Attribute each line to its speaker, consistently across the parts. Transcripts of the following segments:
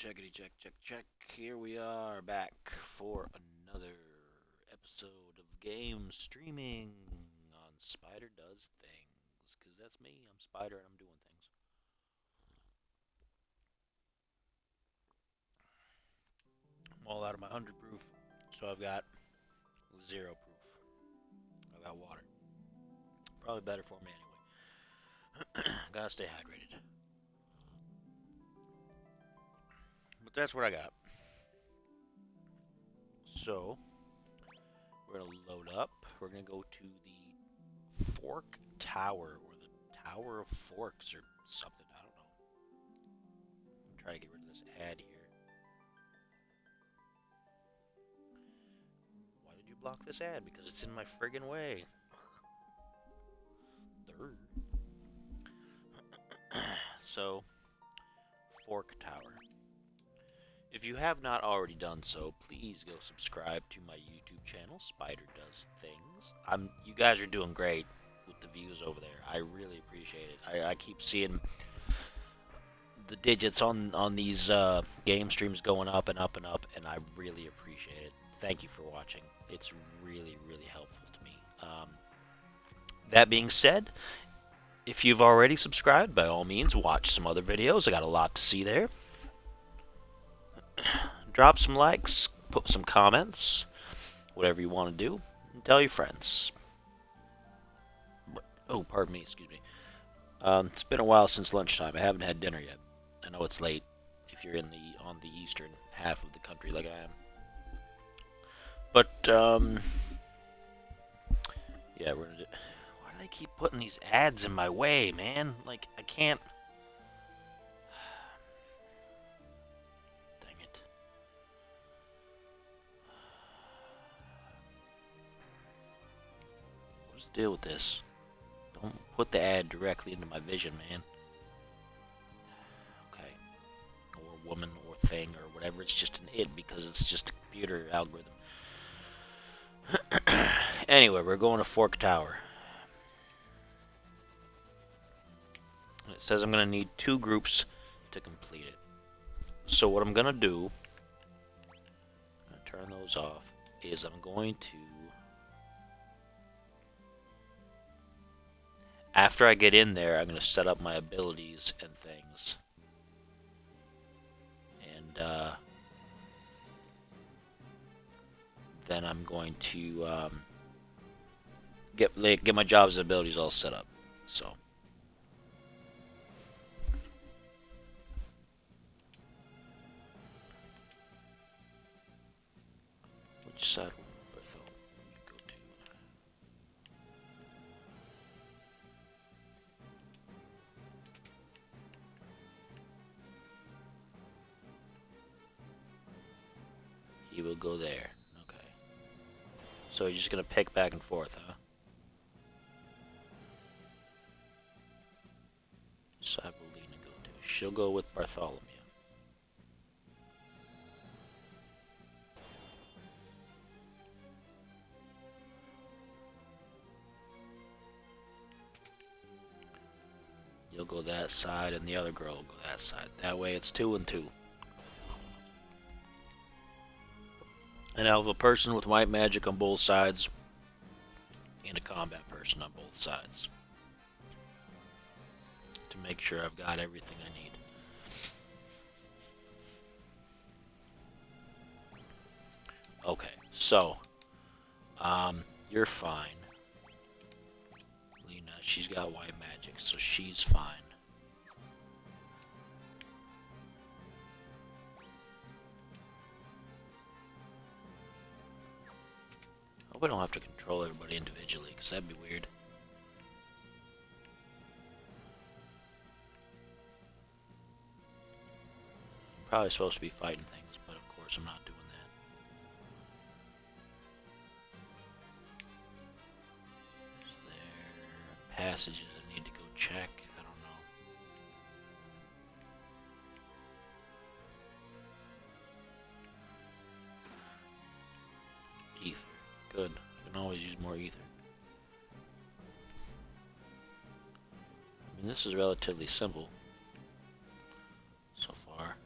Speaker 1: Checkity check, check, check. Here we are back for another episode of game streaming on Spider Does Things. Because that's me. I'm Spider and I'm doing things. I'm all out of my 100 proof, so I've got 0 proof. I've got water. Probably better for me anyway. Gotta stay hydrated. But that's what I got. So, we're going to load up. We're going to go to the Fork Tower, or the Tower of Forks, or something. I don't know. I'm trying to get rid of this ad here. Why did you block this ad? Because it's in my friggin' way. So, Fork Tower. If you have not already done so, please go subscribe to my YouTube channel, Spider Does Things. You guys are doing great with the views over there. I really appreciate it. I keep seeing the digits on these game streams going up and up and up, and I really appreciate it. Thank you for watching. It's really, really helpful to me. That being said, if you've already subscribed, by all means, watch some other videos. I got a lot to see there. Drop some likes, put some comments, whatever you want to do, and tell your friends. Oh, pardon me, excuse me. It's been a while since lunchtime. I haven't had dinner yet. I know it's late if you're on the eastern half of the country like I am. But yeah, we're gonna do. Why do they keep putting these ads in my way, man? Like I can't. Dang it. What's the deal with this? Don't put the ad directly into my vision, man. Okay. Or woman or thing or whatever. It's just an id because it's just a computer algorithm. Anyway, we're going to Fork Tower. It says I'm going to need 2 groups to complete it. So what I'm going to do, I'm going to turn those off, is I'm going to, after I get in there, I'm going to set up my abilities and things. And then I'm going to get my jobs and abilities all set up. So. Which side will I thought we go to? He will go there. Okay. So you're just gonna pick back and forth, huh? Side will Lena go to? She'll go with Bartholomew. You'll go that side, and the other girl will go that side. That way it's 2 and 2. And I'll have a person with white magic on both sides, and a combat person on both sides. To make sure I've got everything I need. Okay, so, you're fine. Lena, she's got white magic, so she's fine. Hope I don't have to control everybody individually, because that'd be weird. I'm probably supposed to be fighting things, but of course I'm not doing that. Is there passages I need to go check? I don't know. Ether. Good. I can always use more ether. I mean, this is relatively simple so far.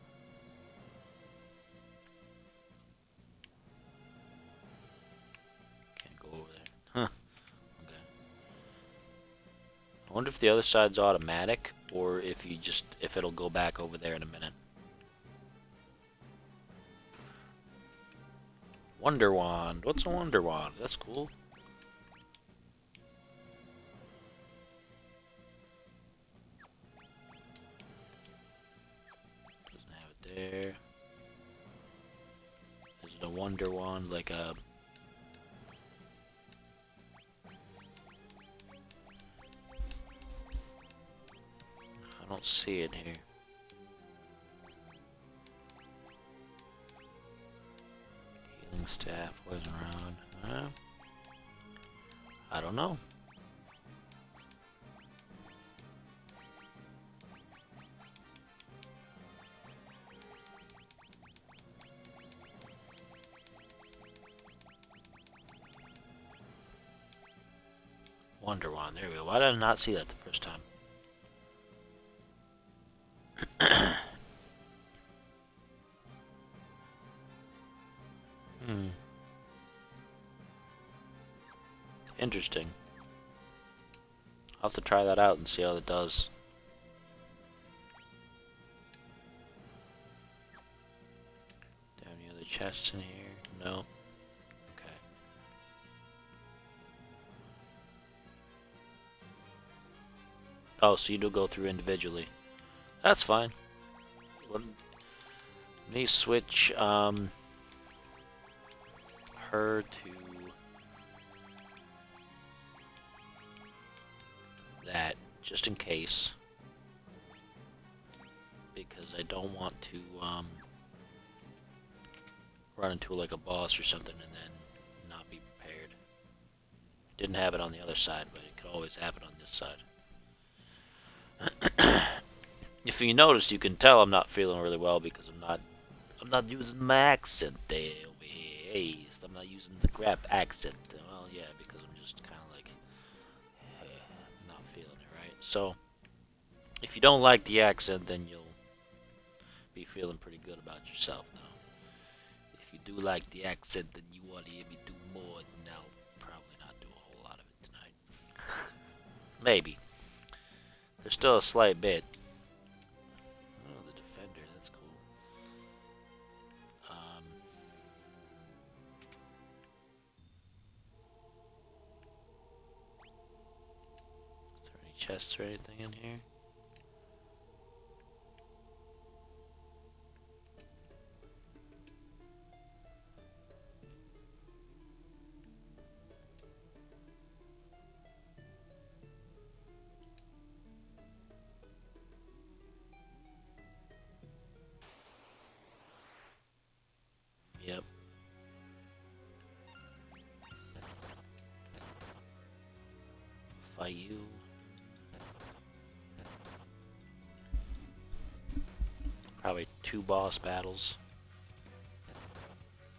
Speaker 1: wonder if the other side's automatic, or if it'll go back over there in a minute. Wonder Wand. What's a Wonder Wand? That's cool. Doesn't have it there. Is it a Wonder Wand like a... I don't see it here. Healing staff, poison around. I don't know. Wonder Wand, there we go. Why did I not see that the first time? Interesting. I'll have to try that out and see how it does. Down any other chests in here? No. Okay. Oh, so you do go through individually. That's fine. Let me switch her to that, just in case, because I don't want to run into like a boss or something and then not be prepared. Didn't have it on the other side, but it could always happen on this side. If you notice, you can tell I'm not feeling really well because I'm not using my accent there over here. Hey, I'm not using the crap accent. Well, yeah, because I'm just kind of like not feeling it, right? So, if you don't like the accent, then you'll be feeling pretty good about yourself now. If you do like the accent, then you want to hear me do more, then I'll probably not do a whole lot of it tonight. Maybe. There's still a slight bit. Oh, the Defender, that's cool. Is there any chests or anything in here? Yep. Fight you. Probably 2 boss battles.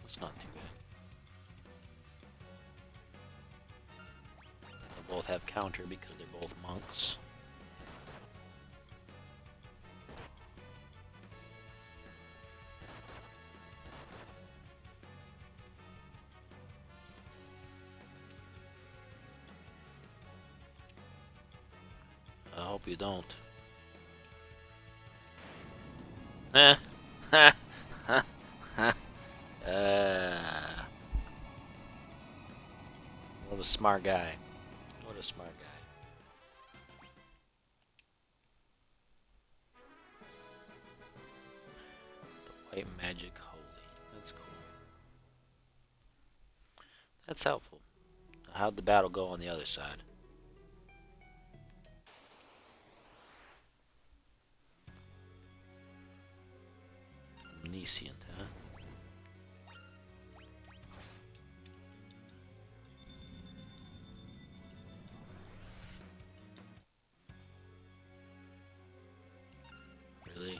Speaker 1: That's not too bad. They both have counter because they're both monks. I hope you don't. What a smart guy. What a smart guy. The White Magic Holy. That's cool. That's helpful. How'd the battle go on the other side? Omniscient, huh? Really?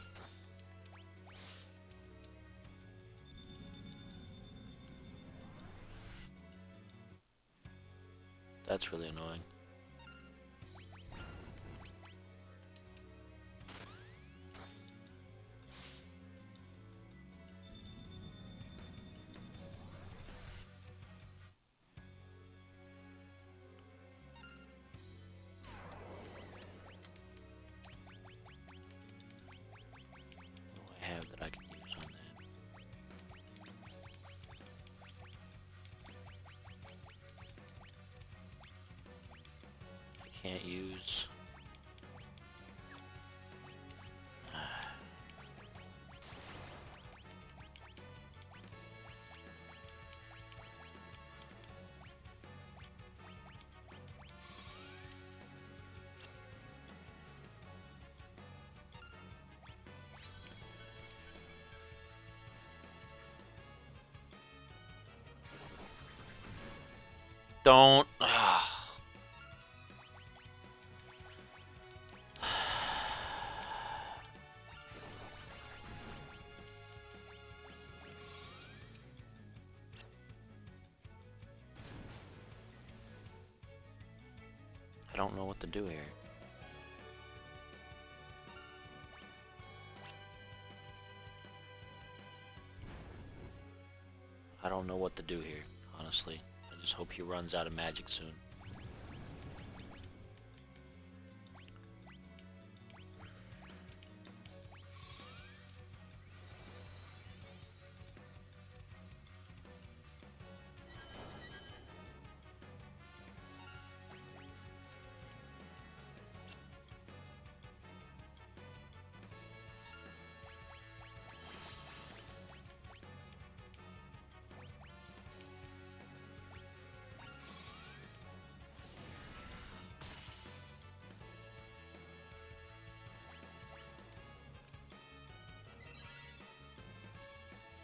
Speaker 1: That's really annoying. can't use. Don't. I don't know what to do here. I don't know what to do here, honestly. I just hope he runs out of magic soon.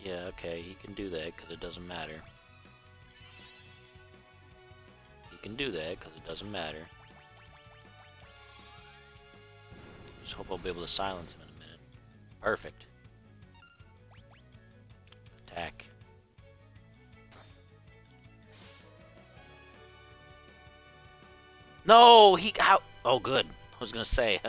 Speaker 1: Yeah, okay, he can do that because it doesn't matter. He can do that because it doesn't matter. Just hope I'll be able to silence him in a minute. Perfect. Attack. No, he out. Oh, good. I was gonna say.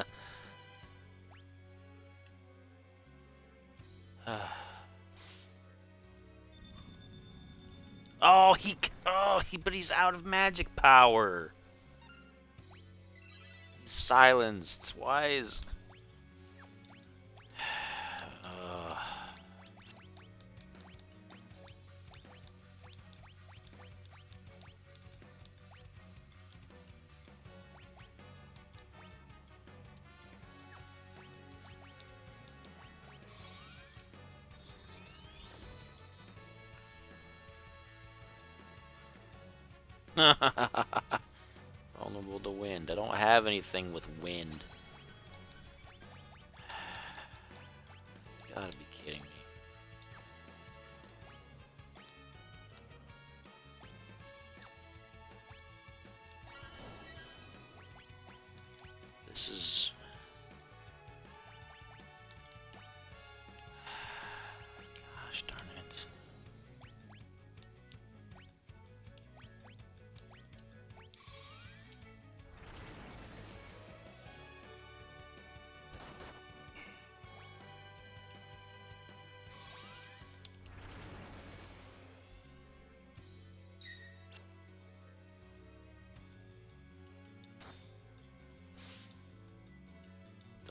Speaker 1: Oh, but he's out of magic power. He's silenced. Why is? Vulnerable to wind. I don't have anything with wind. You gotta be kidding me. This is... Gosh darn it.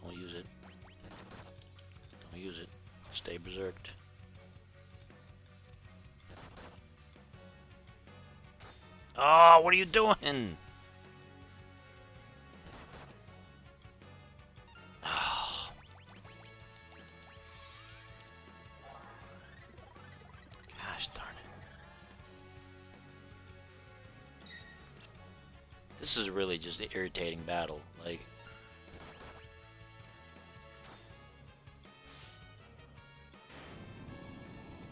Speaker 1: Don't use it. Don't use it. Stay berserked. Oh, what are you doing? Oh. Gosh darn it. This is really just an irritating battle. Like...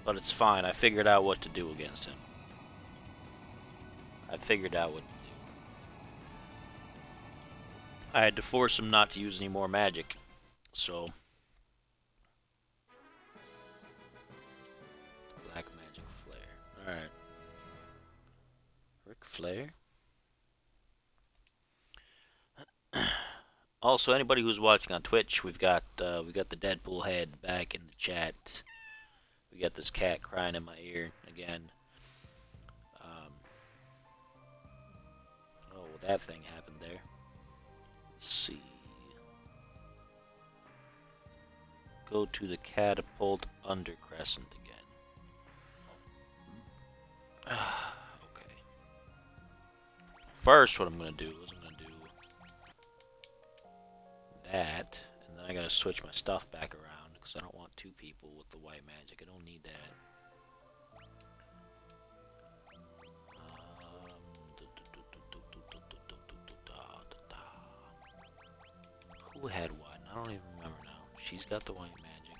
Speaker 1: But it's fine. I figured out what to do against him. I figured out what to do. I had to force him not to use any more magic. So... Black magic flare. Alright. Ric Flair? Also, anybody who's watching on Twitch, we got the Deadpool head back in the chat. We got this cat crying in my ear again. Oh, that thing happened there. Let's see. Go to the catapult under Crescent again. Okay. First, what I'm gonna do is I'm gonna do that, and then I gotta switch my stuff back around because I don't want two people with the white magic. I don't need that. Who had what? I don't even remember now. She's got the white magic.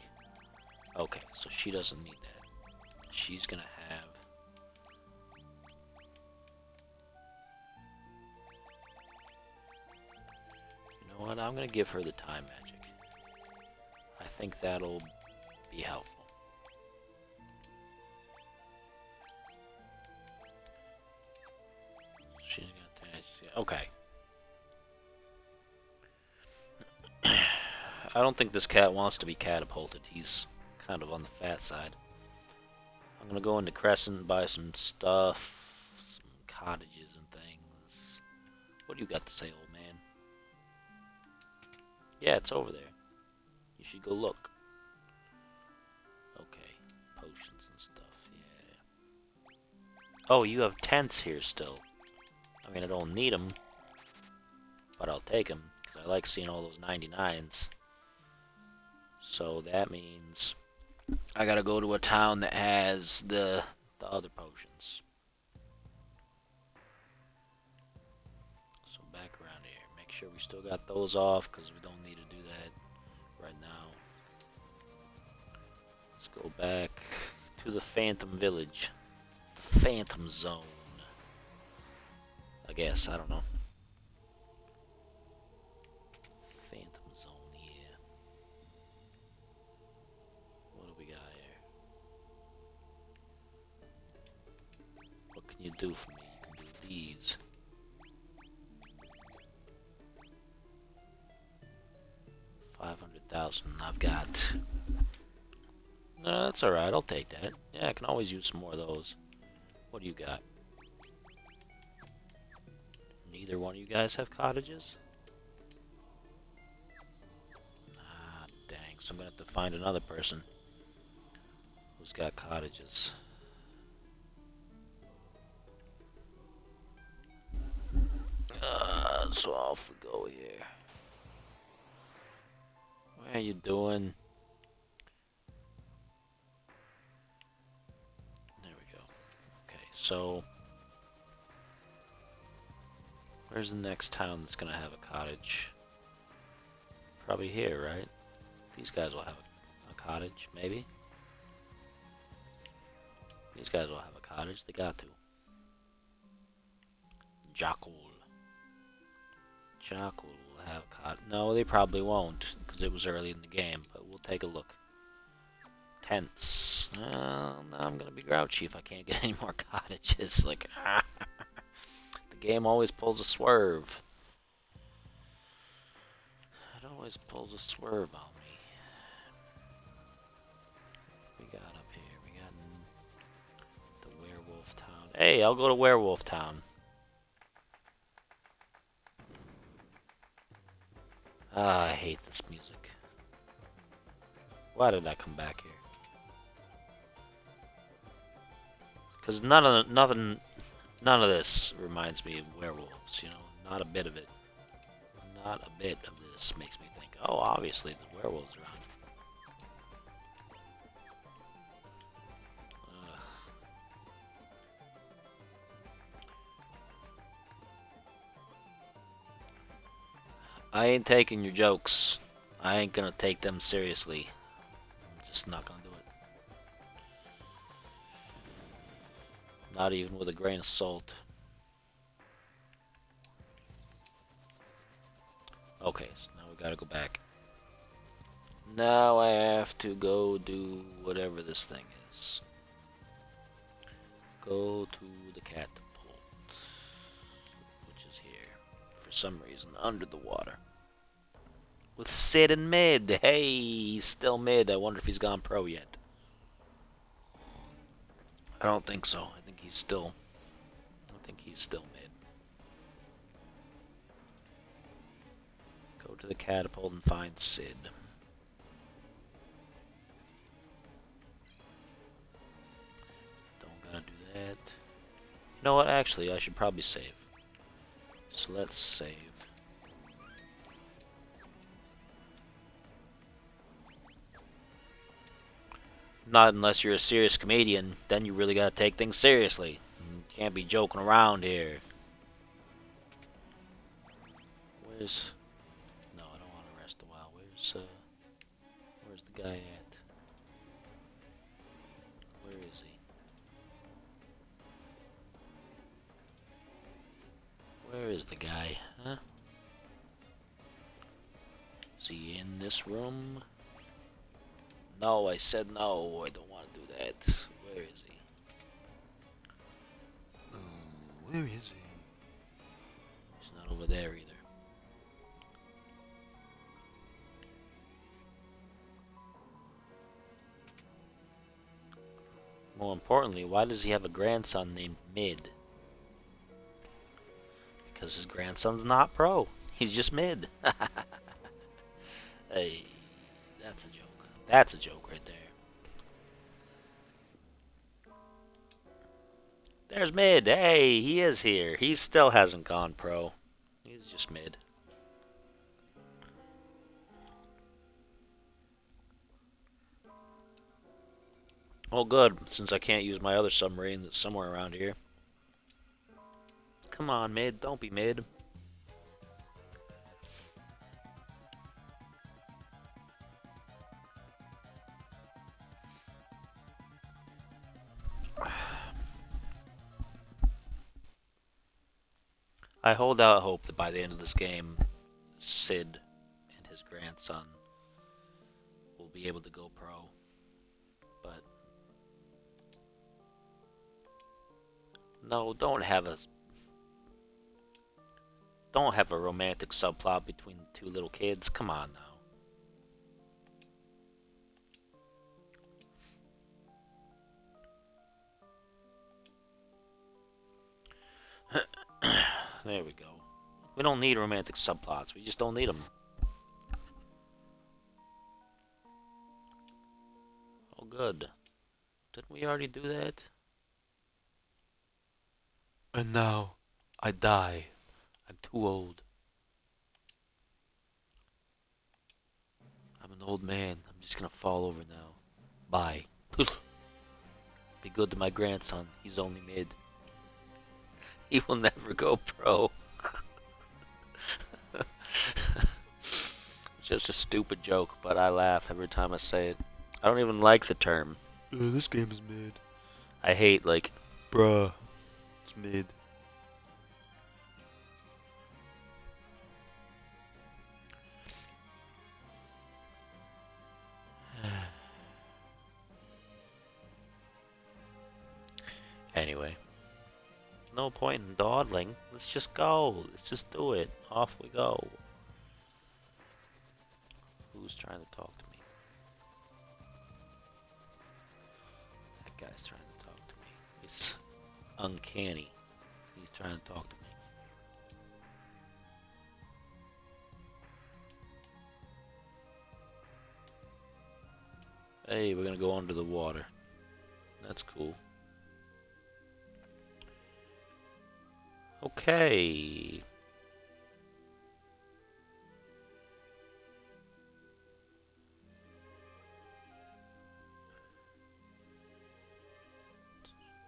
Speaker 1: Okay, so she doesn't need that. She's gonna have... You know what? I'm gonna give her the time magic. I think that'll be helpful. She's got that. Okay. I don't think this cat wants to be catapulted. He's kind of on the fat side. I'm gonna go into Crescent and buy some stuff, some cottages and things. What do you got to say, old man? Yeah, it's over there. You should go look. Okay, potions and stuff, yeah. Oh, you have tents here still. I mean, I don't need them, but I'll take them, because I like seeing all those 99s. So that means I gotta go to a town that has the other potions. So back around here. Make sure we still got those off, because we don't need to do that right now. Let's go back to the Phantom Village. The Phantom Zone. I guess, I don't know. Phantom Zone, yeah. What do we got here? What can you do for me? You can do these. $500,000. I've got... No, that's alright. I'll take that. Yeah, I can always use some more of those. What do you got? Neither one of you guys have cottages? Ah, dang. So I'm gonna have to find another person who's got cottages. So off we go here. What are you doing? There we go. Okay, so where's the next town that's gonna have a cottage? Probably here, right? These guys will have a cottage, maybe? These guys will have a cottage, they got to. Jakul. Jakul will have a cottage. No, they probably won't, because it was early in the game, but we'll take a look. Tents. Now I'm gonna be grouchy if I can't get any more cottages. Like, the game always pulls a swerve. It always pulls a swerve on me. We got up here. We got the Werewolf Town. Hey, I'll go to Werewolf Town. Ah, I hate this music. Why did I come back here? Because none of this reminds me of werewolves. You know, not a bit of it. Not a bit of this makes me think, oh, obviously the werewolves around. Ugh. I ain't taking your jokes. I ain't gonna take them seriously. I'm just not gonna do it. Not even with a grain of salt. Okay, so now we gotta go back. Now I have to go do whatever this thing is. Go to the catapult, which is here. For some reason, under the water. With Sid in mid. Hey, he's still mid. I wonder if he's gone pro yet. I don't think so. I think he's still mid. Go to the catapult and find Sid. Don't gotta do that. You know what? Actually, I should probably save. So let's save. Not unless you're a serious comedian. Then you really gotta take things seriously. You can't be joking around here. Where's... No, I don't want to rest a while. Where's the guy at? Where is he? Where is the guy? Huh? Is he in this room? No, I said no. I don't want to do that. Where is he? Where is he? He's not over there either. More importantly, why does he have a grandson named Mid? Because his grandson's not pro. He's just mid. Hey, that's a joke. That's a joke right there. There's Mid. Hey, he is here. He still hasn't gone pro. He's just mid. Oh, good, since I can't use my other submarine that's somewhere around here. Come on, Mid. Don't be mid. I hold out hope that by the end of this game, Sid and his grandson will be able to go pro. But no, don't have a romantic subplot between the two little kids. Come on now. There we go. We don't need romantic subplots. We just don't need them. Oh, good. Didn't we already do that? And now, I die. I'm too old. I'm an old man. I'm just gonna fall over now. Bye. Be good to my grandson. He's only mid. He will never go pro. It's just a stupid joke, but I laugh every time I say it. I don't even like the term. This game is mid. I hate, like, bruh, it's mid. Anyway. No point in dawdling. Let's just go. Let's just do it. Off we go. Who's trying to talk to me? That guy's trying to talk to me. It's uncanny. He's trying to talk to me. Hey, we're gonna go under the water. That's cool. Okay.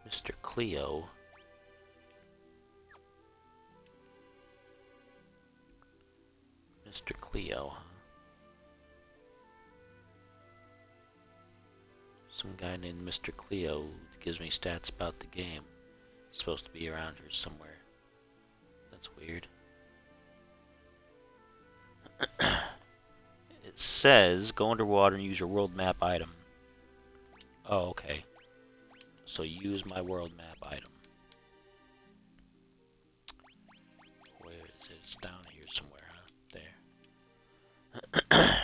Speaker 1: Mr. Cleo. Mr. Cleo. Some guy named Mr. Cleo gives me stats about the game. It's supposed to be around here somewhere. That's weird. It says go underwater and use your world map item. Oh, okay. So use my world map item. Where is it? It's down here somewhere, huh? There.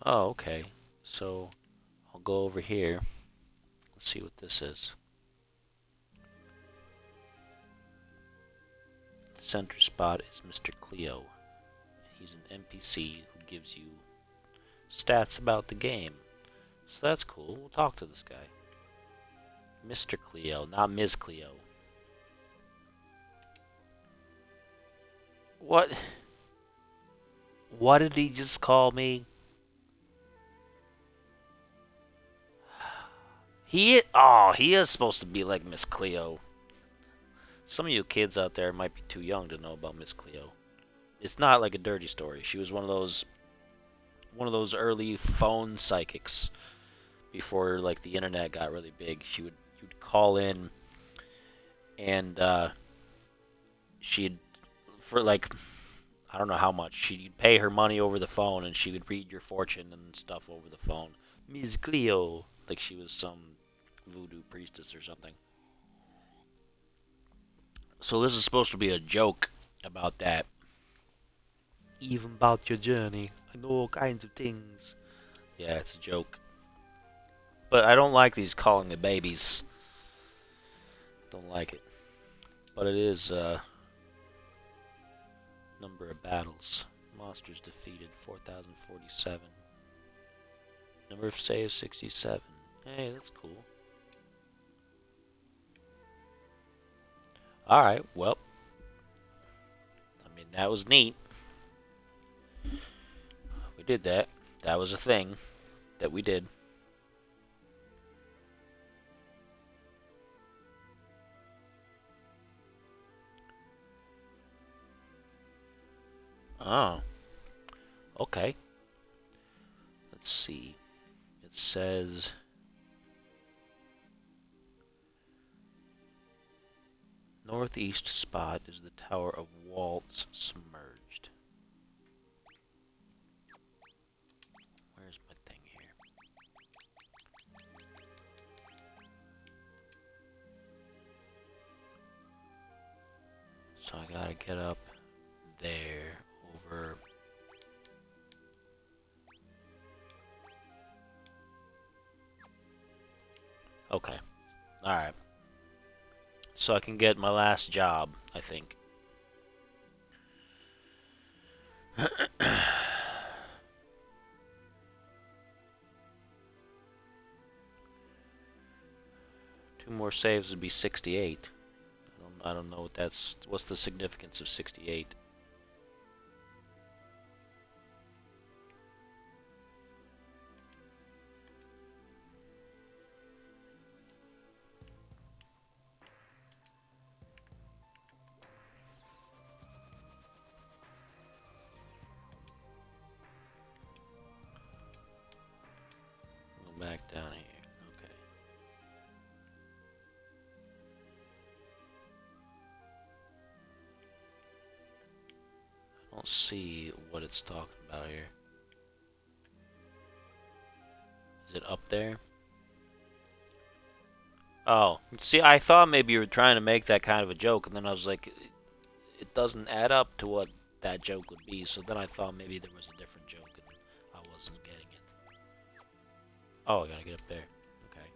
Speaker 1: Oh, okay. So I'll go over here. Let's see what this is. Center spot is Mr. Cleo. He's an NPC who gives you stats about the game. So that's cool. We'll talk to this guy. Mr. Cleo, not Ms. Cleo. What? What did he just call me? He is supposed to be like Miss Cleo. Some of you kids out there might be too young to know about Miss Cleo. It's not like a dirty story. She was one of those early phone psychics before like the internet got really big. She would call in and she'd for like I don't know how much she'd pay her money over the phone and she would read your fortune and stuff over the phone. Miss Cleo, like she was some voodoo priestess or something. So this is supposed to be a joke about that. Even about your journey, I know all kinds of things. Yeah, it's a joke. But I don't like these calling the babies. Don't like it. But it is number of battles. Monsters defeated 4,047. Number of saves 67. Hey, that's cool. Alright, well. I mean, that was neat. We did that. That was a thing that we did. Oh. Okay. Let's see. It says northeast spot is the Tower of Waltz submerged. Where's my thing here? So I gotta get up there over. Okay. Alright. So I can get my last job, I think. Two more saves would be 68. I don't know what's the significance of 68. Go back down here. Okay. I don't see what it's talking about here. Is it up there? Oh, see, I thought maybe you were trying to make that kind of a joke, and then I was like, it doesn't add up to what that joke would be, so then I thought maybe there was a different joke, and I wasn't getting it. Oh, I gotta get up there. Okay.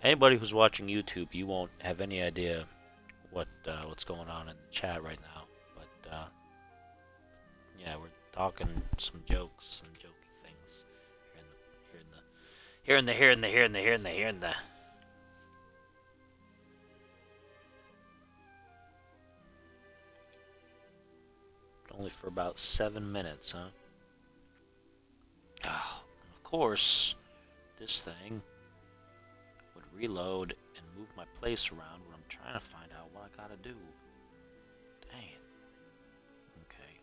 Speaker 1: Anybody who's watching YouTube, you won't have any idea what's going on in the chat right now, but yeah, we're talking some jokes and jokey things here in the. Only for about 7 minutes, huh? Oh, of course, this thing would reload and move my place around when I'm trying to find out what I gotta do. Dang it. Okay.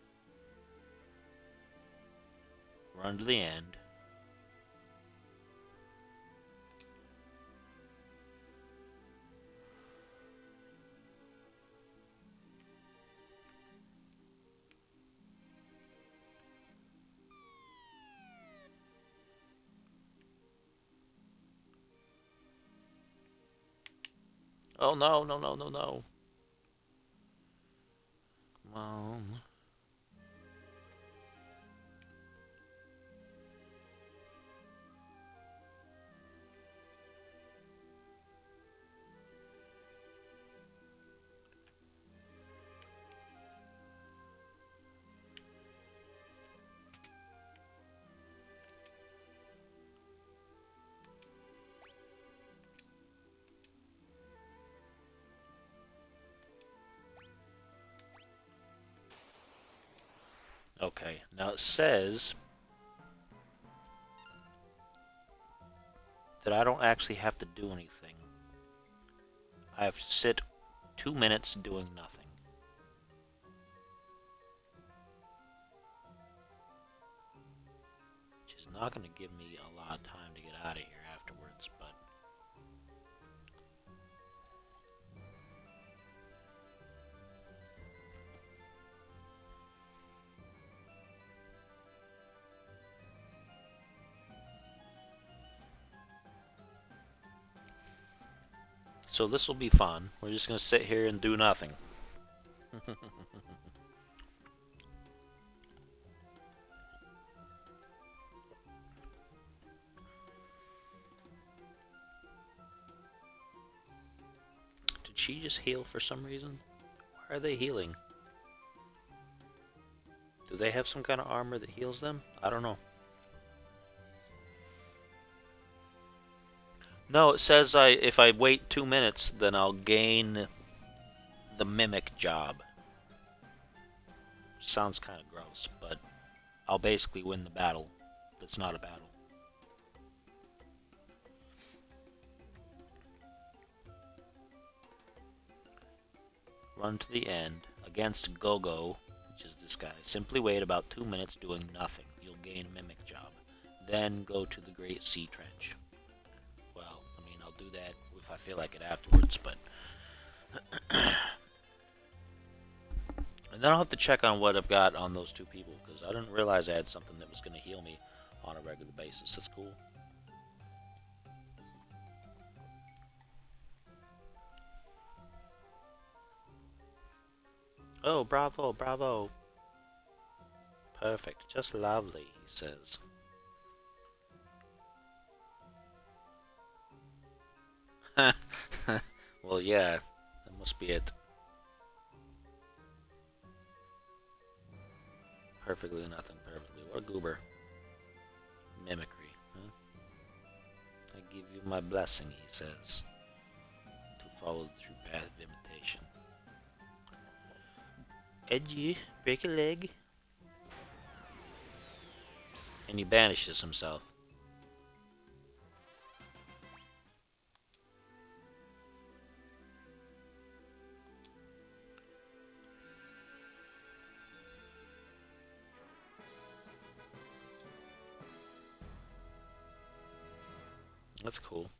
Speaker 1: Run to the end. Oh no, no, no, no, no. Come on. Okay, now it says that I don't actually have to do anything. I have to sit 2 minutes doing nothing. Which is not going to give me a lot of time to get out of here afterwards, but... So this will be fun. We're just going to sit here and do nothing. Did she just heal for some reason? Why are they healing? Do they have some kind of armor that heals them? I don't know. No, it says if I wait 2 minutes, then I'll gain the mimic job. Sounds kind of gross, but I'll basically win the battle. That's not a battle. Run to the end against Gogo, which is this guy. Simply wait about 2 minutes doing nothing. You'll gain a mimic job. Then go to the Great Sea Trench. Well, I mean, I'll do that if I feel like it afterwards, but... And then I'll have to check on what I've got on those two people, because I didn't realize I had something that was going to heal me on a regular basis. That's cool. Oh, bravo, bravo. Perfect, just lovely, he says. Well, yeah, that must be it. Perfectly nothing, perfectly. What a goober. Mimicry, huh? I give you my blessing, he says, to follow the true path of imitation. Edgy, break a leg. And he banishes himself. That's cool.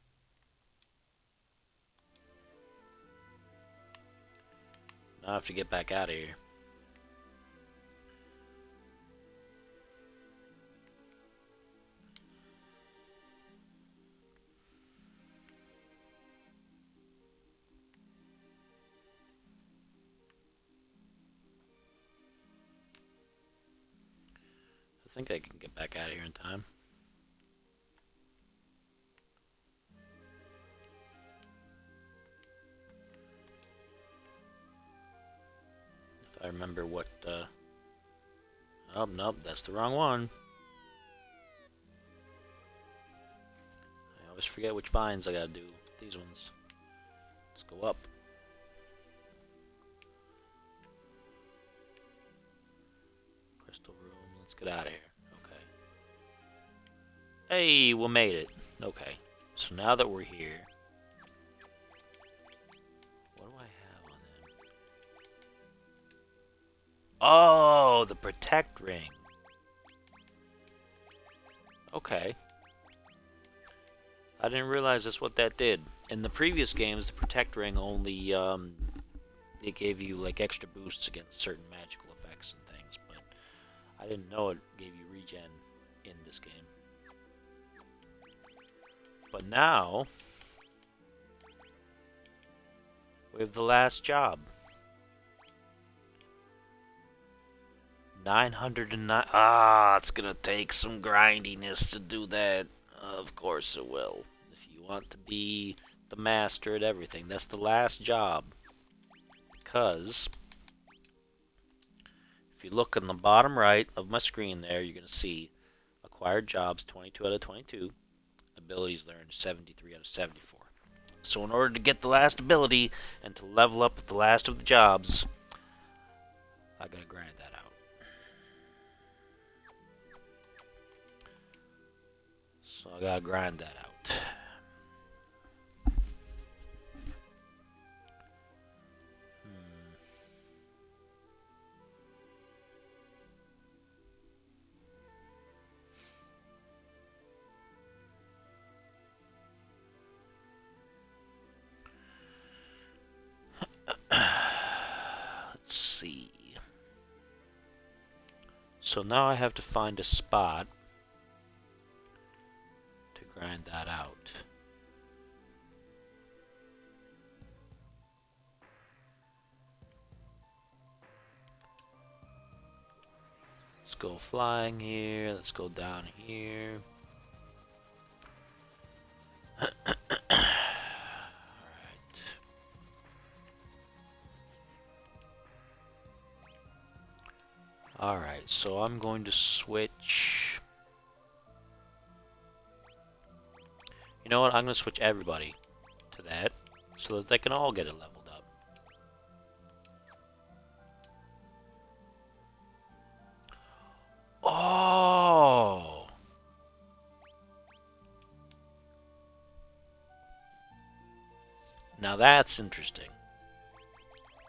Speaker 1: Now I have to get back out of here. I think I can get back out of here in time. If I remember what, Oh, nope, that's the wrong one. I always forget which vines I gotta do. These ones. Let's go up. Crystal room. Let's get out of here. Okay. Hey, we made it. Okay. So now that we're here, what do I have on them? Oh, the protect ring. Okay. I didn't realize that's what that did. In the previous games, the protect ring only, it gave you, like, extra boosts against certain magical effects and things, but I didn't know it gave you regen in this game. But now, we have the last job. 909. Ah, it's gonna take some grindiness to do that. Of course it will. If you want to be the master at everything, that's the last job. Because if you look in the bottom right of my screen there, you're gonna see acquired jobs 22 out of 22, abilities learned 73 out of 74. So in order to get the last ability and to level up the last of the jobs, I gotta grind that out. So I gotta grind that out. Let's see. So now I have to find a spot to grind that out. Let's go flying here. Let's go down here. Alright, so I'm going to switch. You know what? I'm going to switch everybody to that so that they can all get it leveled up. Oh! Now that's interesting.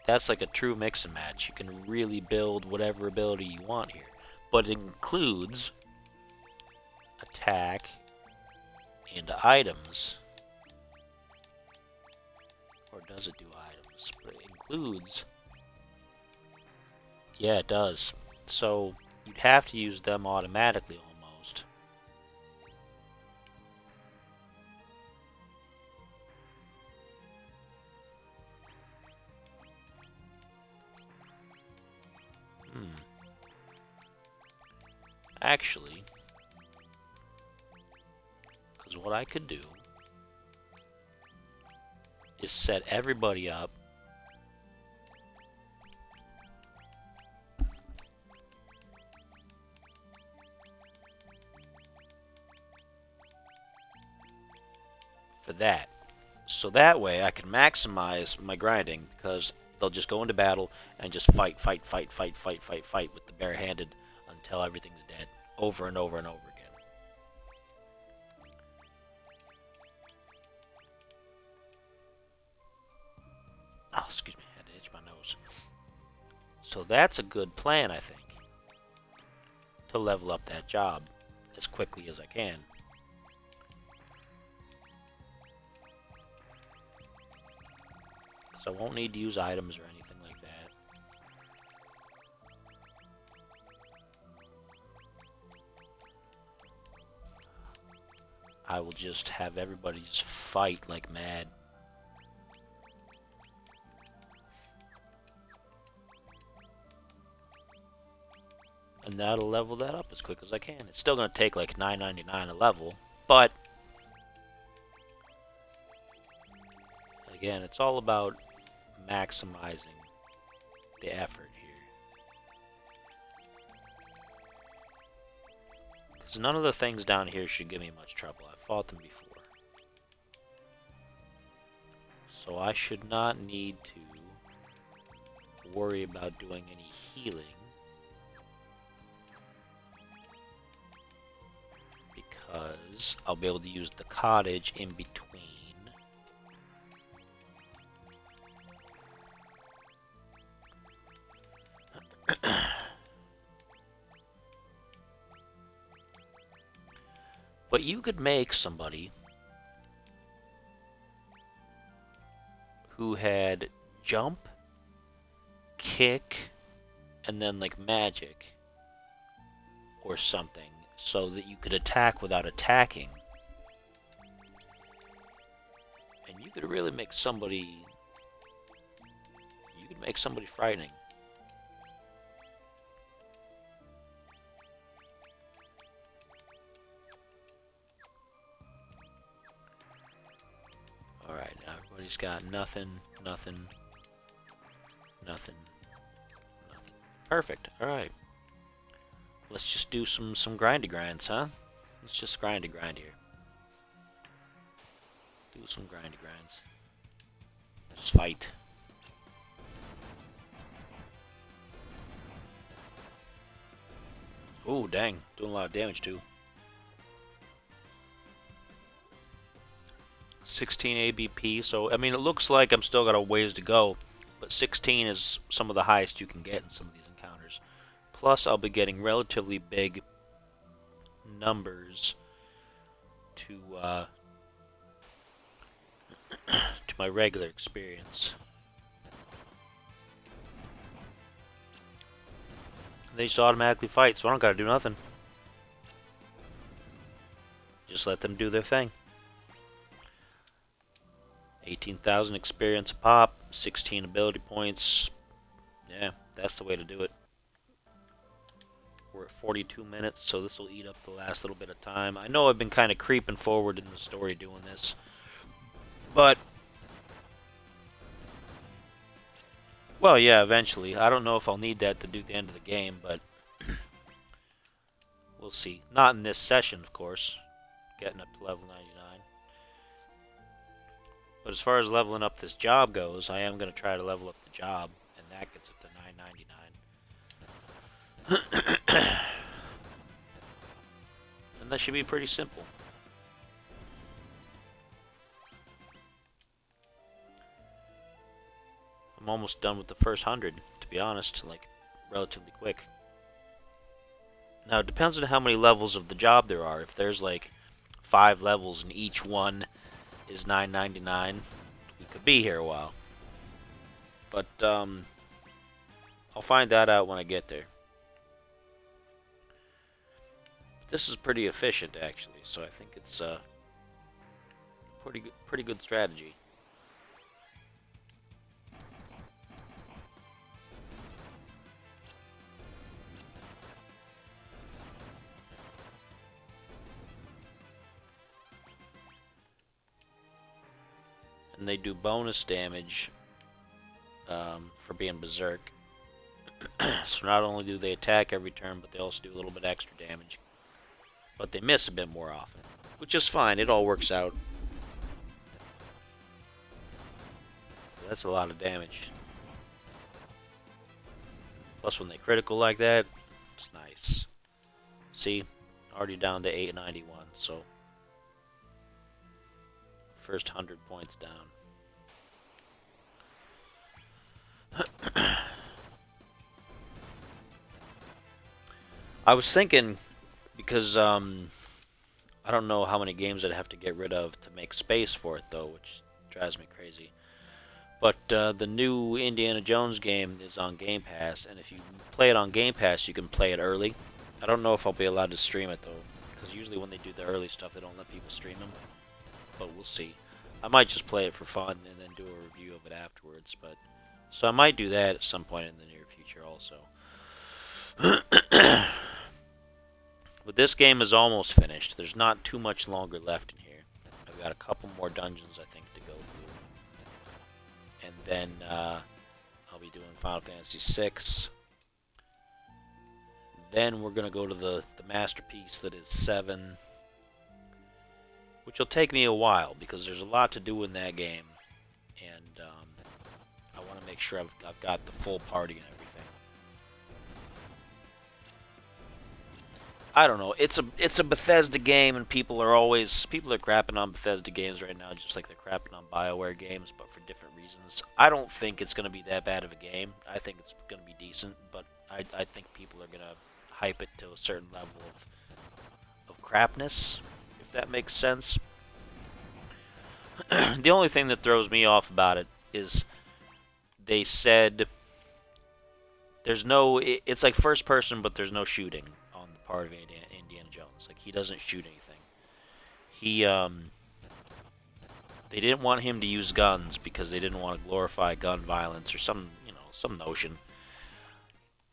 Speaker 1: That's like a true mix and match. You can really build whatever ability you want here. But it includes attack and items. Or does it do items? But it includes... Yeah, it does. So you'd have to use them automatically almost. Actually, because what I could do is set everybody up for that. So that way I can maximize my grinding, because they'll just go into battle and just fight with the barehanded until everything's dead, over and over and over again. Oh, excuse me, I had to itch my nose. So that's a good plan, I think, to level up that job as quickly as I can. So I won't need to use items or anything like that. I will just have everybody just fight like mad. And that'll level that up as quick as I can. It's still going to take like $9.99 a level, but again, it's all about maximizing the effort here. Because none of the things down here should give me much trouble. I've fought them before. So I should not need to worry about doing any healing. Because I'll be able to use the cottage in between. But you could make somebody who had jump, kick, and then like magic or something, so that you could attack without attacking. And you could really make somebody... You could make somebody frightening. Alright, now everybody's got nothing. Perfect, alright. Let's just do some grindy grinds, huh? Let's just grind here. Do some grindy grinds. Let's fight. Ooh, dang. Doing a lot of damage, too. 16 ABP, so I mean it looks like I'm still got a ways to go, but 16 is some of the highest you can get in some of these encounters. Plus I'll be getting relatively big numbers to to my regular experience. They just automatically fight, so I don't gotta do nothing. Just let them do their thing. 18,000 experience a pop, 16 ability points. Yeah, that's the way to do it. We're at 42 minutes, so this will eat up the last little bit of time. I know I've been kind of creeping forward in the story doing this, but well, yeah, eventually. I don't know if I'll need that to do the end of the game, but we'll see. Not in this session, of course. Getting up to level 99. But as far as leveling up this job goes, I am going to try to level up the job, and that gets it to 999. And that should be pretty simple. I'm almost done with the first 100, to be honest, like, relatively quick. Now, it depends on how many levels of the job there are. If there's, like, 5 levels and each one is $9.99, we could be here a while. But, I'll find that out when I get there. This is pretty efficient, actually, so I think it's a pretty good strategy. And they do bonus damage for being berserk. So not only do they attack every turn, but they also do a little bit extra damage. But they miss a bit more often, which is fine. It all works out. That's a lot of damage. Plus, when they critical like that, it's nice. See, already down to 891, so first 100 points down. I was thinking, because I don't know how many games I'd have to get rid of to make space for it, though, which drives me crazy. But the new Indiana Jones game is on Game Pass, and if you play it on Game Pass, you can play it early. I don't know if I'll be allowed to stream it, though, because usually when they do the early stuff, they don't let people stream them. But we'll see. I might just play it for fun and then do a review of it afterwards. But so I might do that at some point in the near future also. But this game is almost finished. There's not too much longer left in here. I've got a couple more dungeons, I think, to go through. And then I'll be doing Final Fantasy VI. Then we're going to go to the masterpiece that is 7. Which will take me a while, because there's a lot to do in that game. And I want to make sure I've got the full party and everything. I don't know. It's a Bethesda game, and people are crapping on Bethesda games right now, just like they're crapping on BioWare games, but for different reasons. I don't think it's going to be that bad of a game. I think it's going to be decent, but I think people are going to hype it to a certain level of crapness, if that makes sense. The only thing that throws me off about it is they said there's no. It's like first person, but there's no shooting on the part of Indiana Jones. Like, he doesn't shoot anything. They didn't want him to use guns because they didn't want to glorify gun violence or some notion.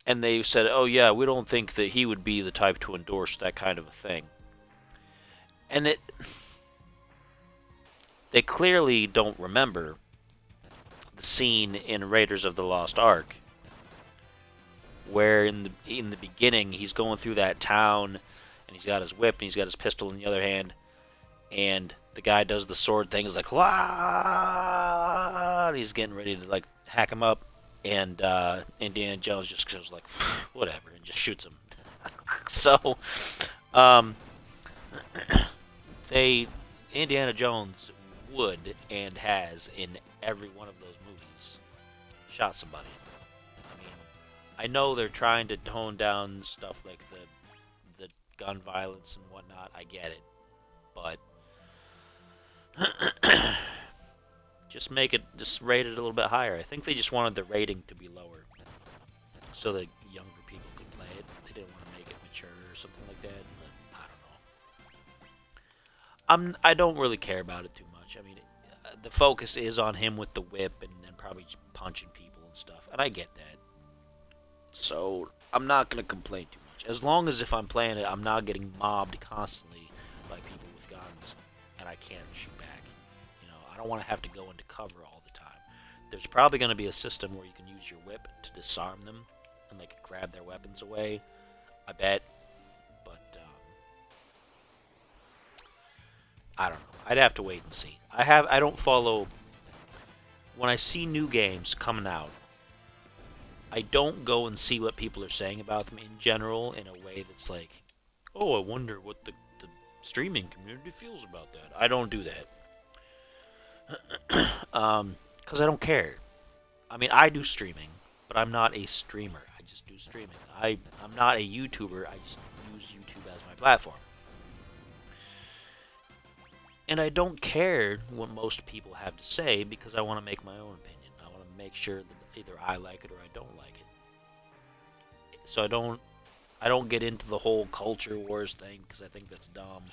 Speaker 1: And they said, oh yeah, we don't think that he would be the type to endorse that kind of a thing. And they clearly don't remember the scene in Raiders of the Lost Ark, where in the beginning he's going through that town, and he's got his whip and he's got his pistol in the other hand, and the guy does the sword thing. He's like, "Wah!" And he's getting ready to like hack him up, and Indiana Jones just goes like, "Whatever," and just shoots him. So, Indiana Jones would and has in every one of those movies shot somebody. I mean, I know they're trying to tone down stuff like the gun violence and whatnot. I get it, but just rate it a little bit higher. I think they just wanted the rating to be lower so that younger people could play it. They didn't want to make it mature or something like that. But I don't know. I don't really care about it too much. I mean, the focus is on him with the whip and probably just punching people and stuff, and I get that. So I'm not gonna complain too much. As long as if I'm playing it, I'm not getting mobbed constantly by people with guns, and I can't shoot back. I don't want to have to go into cover all the time. There's probably going to be a system where you can use your whip to disarm them, and they can grab their weapons away. I bet, but I don't know. I'd have to wait and see. I don't follow when I see new games coming out. I don't go and see what people are saying about them in general in a way that's like, oh, I wonder what the streaming community feels about that. I don't do that. Because I don't care. I mean, I do streaming, but I'm not a streamer. I just do streaming. I'm not a YouTuber. I just use YouTube as my platform. And I don't care what most people have to say because I want to make my own opinion. I want to make sure that either I like it or I don't like it. So I don't get into the whole culture wars thing because I think that's dumb.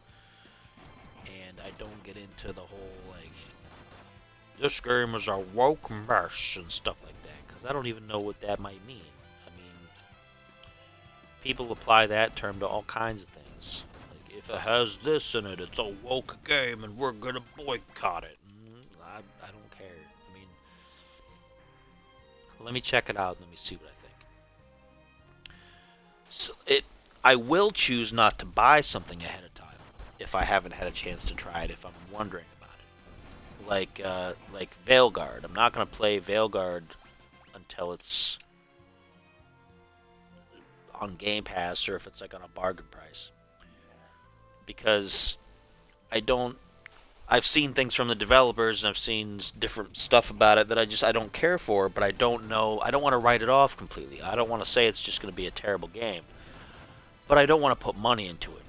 Speaker 1: And I don't get into the whole, like, this game is a woke mess and stuff like that, because I don't even know what that might mean. I mean, people apply that term to all kinds of things. Like, if it has this in it, it's a woke game and we're gonna boycott it. I don't care. I mean, let me check it out and let me see what I think. So I will choose not to buy something ahead of time if I haven't had a chance to try it, if I'm wondering about it. Like Veilguard. I'm not going to play Veilguard until it's on Game Pass or if it's like on a bargain price. Because I've seen things from the developers and I've seen different stuff about it that I don't care for, but I don't know. I don't want to write it off completely. I don't want to say it's just going to be a terrible game. But I don't want to put money into it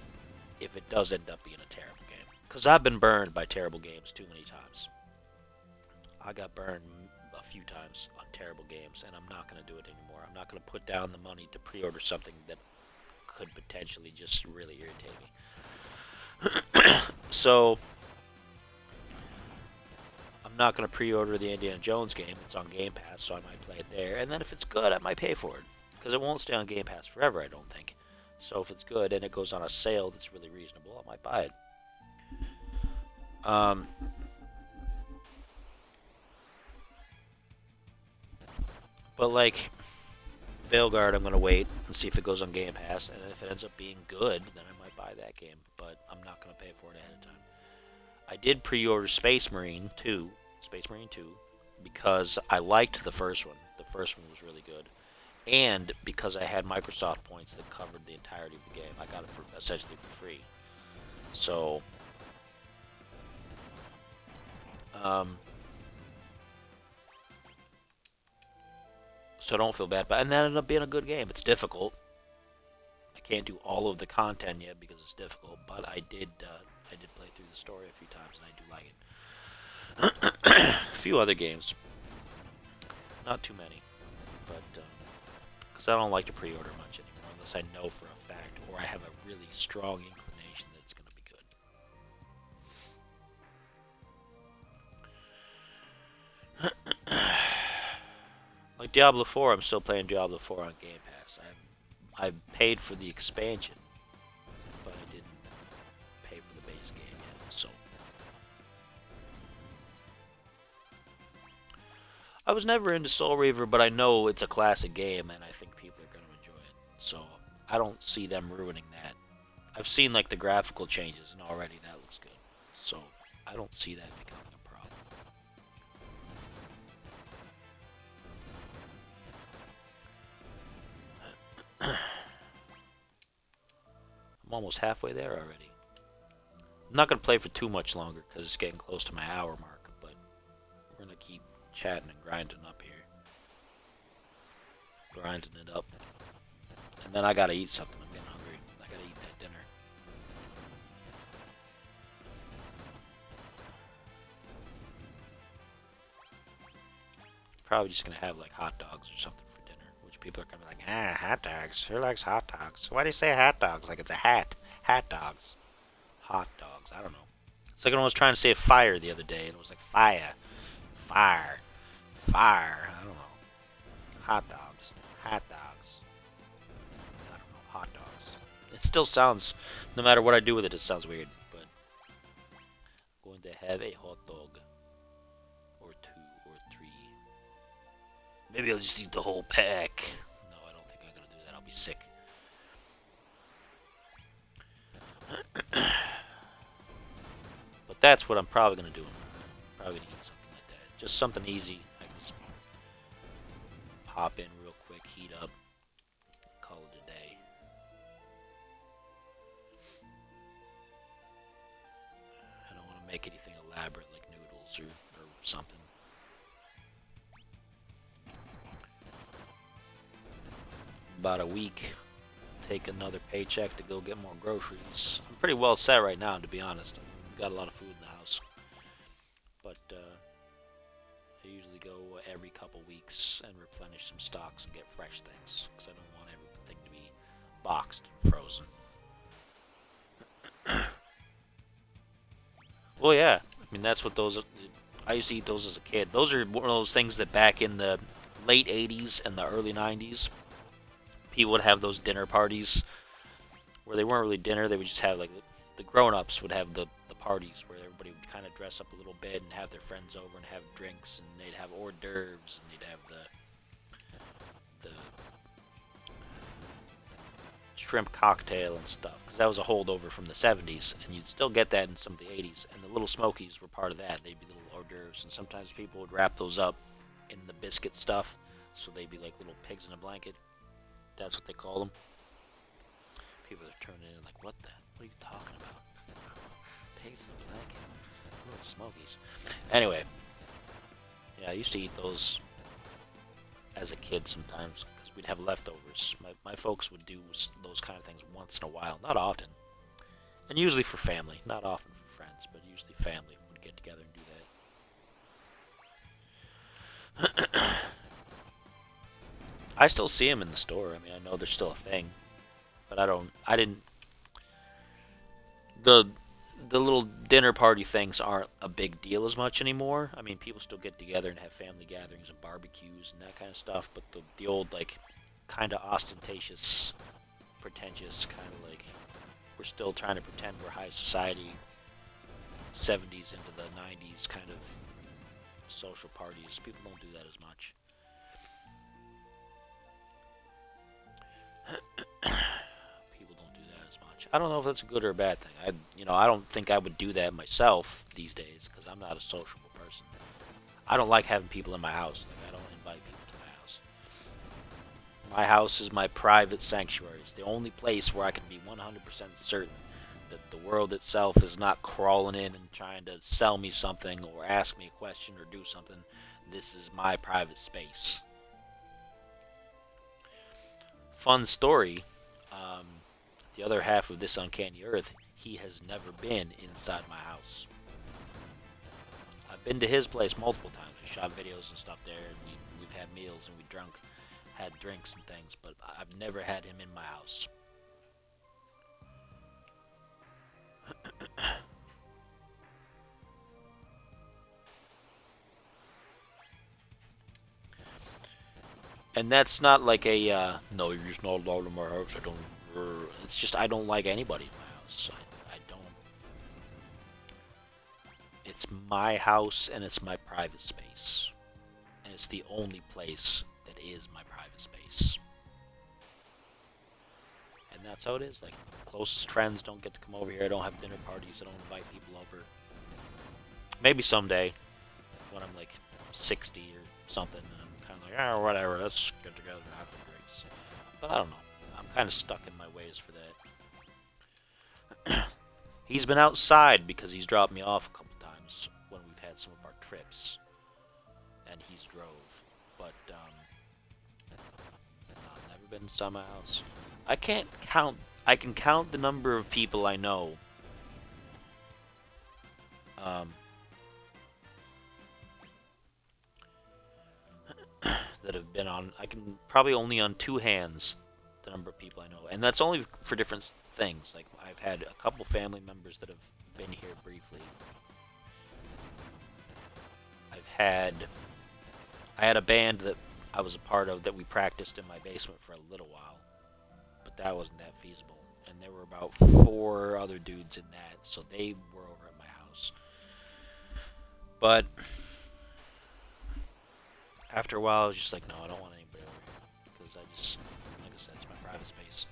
Speaker 1: if it does end up being a terrible game. Because I've been burned by terrible games too many times. I got burned a few times on terrible games, and I'm not going to do it anymore. I'm not going to put down the money to pre-order something that could potentially just really irritate me. So, I'm not going to pre-order the Indiana Jones game. It's on Game Pass, so I might play it there. And then if it's good, I might pay for it. Because it won't stay on Game Pass forever, I don't think. So if it's good and it goes on a sale that's really reasonable, I might buy it. But like Veilguard, I'm gonna wait and see if it goes on Game Pass, and if it ends up being good, then I might buy that game. But I'm not gonna pay for it ahead of time. I did pre-order Space Marine 2, because I liked the first one. The first one was really good. And because I had Microsoft points that covered the entirety of the game. I got it essentially for free. So, so don't feel bad. And that ended up being a good game. It's difficult. I can't do all of the content yet because it's difficult, but I did play through the story a few times, and I do like it. A few other games. Not too many, but because I don't like to pre-order much anymore unless I know for a fact or I have a really strong inclination that it's going to be good. Like Diablo 4, I'm still playing Diablo 4 on Game Pass. I paid for the expansion, but I didn't pay for the base game yet. So I was never into Soul Reaver, but I know it's a classic game, and I think people are going to enjoy it. So I don't see them ruining that. I've seen like the graphical changes, and already that looks good. So I don't see that becoming a problem. I'm almost halfway there already. I'm not gonna play for too much longer because it's getting close to my hour mark. But we're gonna keep chatting and grinding up here, grinding it up, and then I gotta eat something. I'm getting hungry. I gotta eat that dinner. Probably just gonna have like hot dogs or something for dinner, which people are gonna be like, ah, hot dogs. Who likes hot dogs? Why do you say hot dogs like it's a hat? Hat dogs. Hot dogs. I don't know. It's like when I was trying to say fire the other day, and it was like fire, fire, fire. I don't know. Hot dogs. Hot dogs. I don't know. Hot dogs. It still sounds, no matter what I do with it, it sounds weird. But I'm going to have a hot dog. Or two, or three. Maybe I'll just eat the whole pack. No, I don't think I'm gonna do that. I'll be sick. But that's what I'm probably gonna do. I'm probably gonna eat something like that. Just something easy. I can just pop in real quick, heat up, call it a day. I don't want to make anything elaborate like noodles or something. About a week, take another paycheck to go get more groceries. I'm pretty well set right now, to be honest. I've got a lot of food in the house. But I usually go every couple weeks and replenish some stocks and get fresh things. Because I don't want everything to be boxed and frozen. Well, yeah. I mean, that's what those... I used to eat those as a kid. Those are one of those things that back in the late 80s and the early 90s, people would have those dinner parties where they weren't really dinner. They would just have, like, the grown-ups would have the parties where everybody would kind of dress up a little bit and have their friends over and have drinks, and they'd have hors d'oeuvres, and they'd have the shrimp cocktail and stuff, because that was a holdover from the 70s, and you'd still get that in some of the 80s, and the Little Smokies were part of that. They'd be little hors d'oeuvres, and sometimes people would wrap those up in the biscuit stuff, so they'd be like little pigs in a blanket. That's what they call them. People are turning in like, what are you talking about? Pigs in a blanket? Little Smokies. Anyway, yeah, I used to eat those as a kid sometimes because we'd have leftovers. My folks would do those kind of things once in a while, not often. And usually for family, not often for friends, but usually family would get together and do that. I still see them in the store. I mean, I know they're still a thing, but I didn't. The little dinner party things aren't a big deal as much anymore. I mean, people still get together and have family gatherings and barbecues and that kind of stuff, but the old, like, kind of ostentatious, pretentious, kind of like, we're still trying to pretend we're high society, 70s into the 90s kind of social parties. People don't do that as much. People don't do that as much. I don't know if that's a good or a bad thing. I don't think I would do that myself these days because I'm not a sociable person. I don't like having people in my house. Like, I don't invite people to my house. My house is my private sanctuary. It's the only place where I can be 100% certain that the world itself is not crawling in and trying to sell me something or ask me a question or do something. This is my private space. Fun story. The other half of this Uncanny Earth, he has never been inside my house. I've been to his place multiple times. We shot videos and stuff there, and we've had meals and had drinks and things, but I've never had him in my house. And that's not like a, no, you're just not allowed in my house. It's just I don't like anybody in my house. I don't. It's my house and it's my private space. And it's the only place that is my private space. And that's how it is. Like, closest friends don't get to come over here. I don't have dinner parties. I don't invite people over. Maybe someday, when I'm like 60 or something, and I'm kind of like, oh, whatever, let's get together and have some drinks. But I don't know. I'm kind of stuck in my ways for that. He's been outside because he's dropped me off a couple times when we've had some of our trips, and he's drove. But I've never been inside my house. I can't count. I can count the number of people I know. Um, that have been on. I can probably only on two hands the number of people I know, and that's only for different things. Like I've had a couple family members that have been here briefly. I had a band that I was a part of that we practiced in my basement for a little while, but that wasn't that feasible. And there were about 4 other dudes in that, so they were over at my house. But after a while, I was just like, no, I don't want anybody over here because I just, like I said, it's my private space.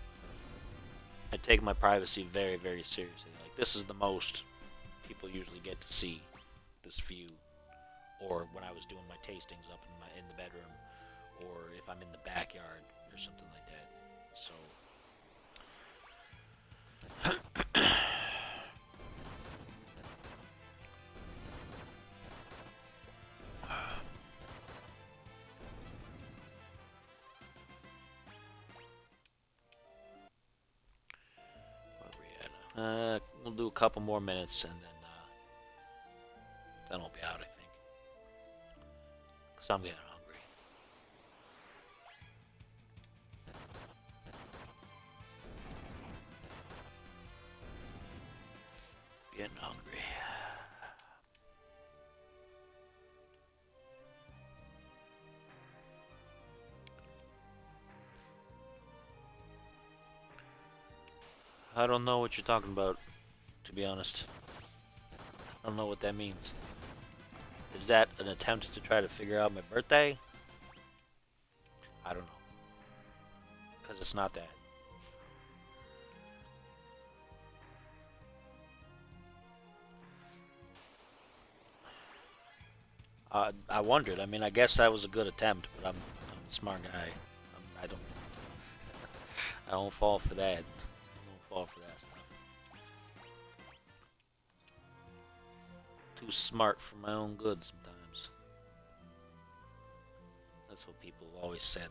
Speaker 1: I take my privacy very, very seriously. Like this is the most people usually get to see this view, or when I was doing my tastings up in the bedroom, or if I'm in the backyard or something like that. So. We'll do a couple more minutes and then I'll be out, I think. Because I'm getting hungry. Getting hungry. I don't know what you're talking about, to be honest. I don't know what that means. Is that an attempt to try to figure out my birthday? I don't know. Because it's not that. I wondered. I mean, I guess that was a good attempt, but I'm a smart guy. I don't. I don't fall for that. I don't fall for that stuff. Too smart for my own good sometimes. That's what people always said.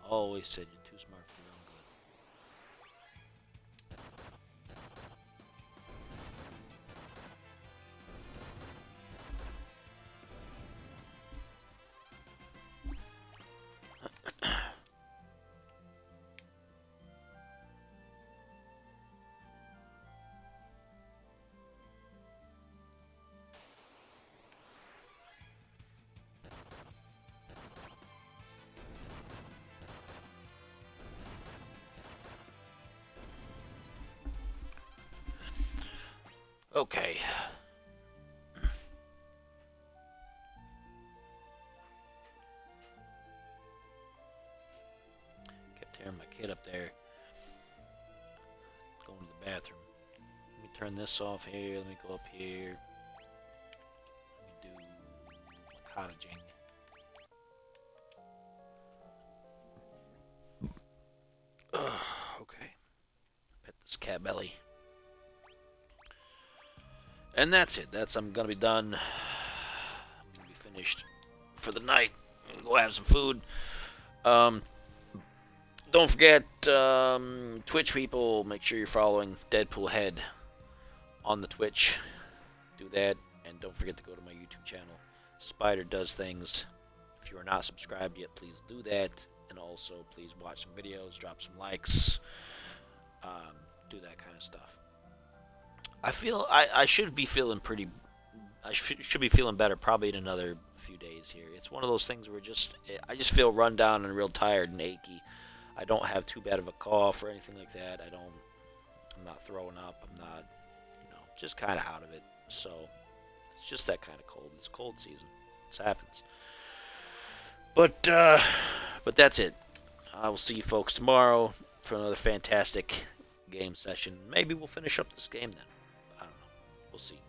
Speaker 1: Always said you're too smart for your own good. Okay. Kept hearing my kid up there going to the bathroom. Let me turn this off here. Let me go up here. Let me do my cottaging. Okay. Pet this cat belly. And that's it. I'm gonna be done. I'm gonna be finished for the night. I'm gonna go have some food. Don't forget, Twitch people, make sure you're following Deadpool Head on the Twitch. Do that, and don't forget to go to my YouTube channel, Spider Does Things. If you are not subscribed yet, please do that, and also please watch some videos, drop some likes, do that kind of stuff. I feel I should be feeling pretty. Should be feeling better probably in another few days here. It's one of those things where I just feel run down and real tired and achy. I don't have too bad of a cough or anything like that. I'm not throwing up. I'm not, just kind of out of it. So it's just that kind of cold. It's cold season. This happens. But that's it. I will see you folks tomorrow for another fantastic game session. Maybe we'll finish up this game then. I don't know. We'll see.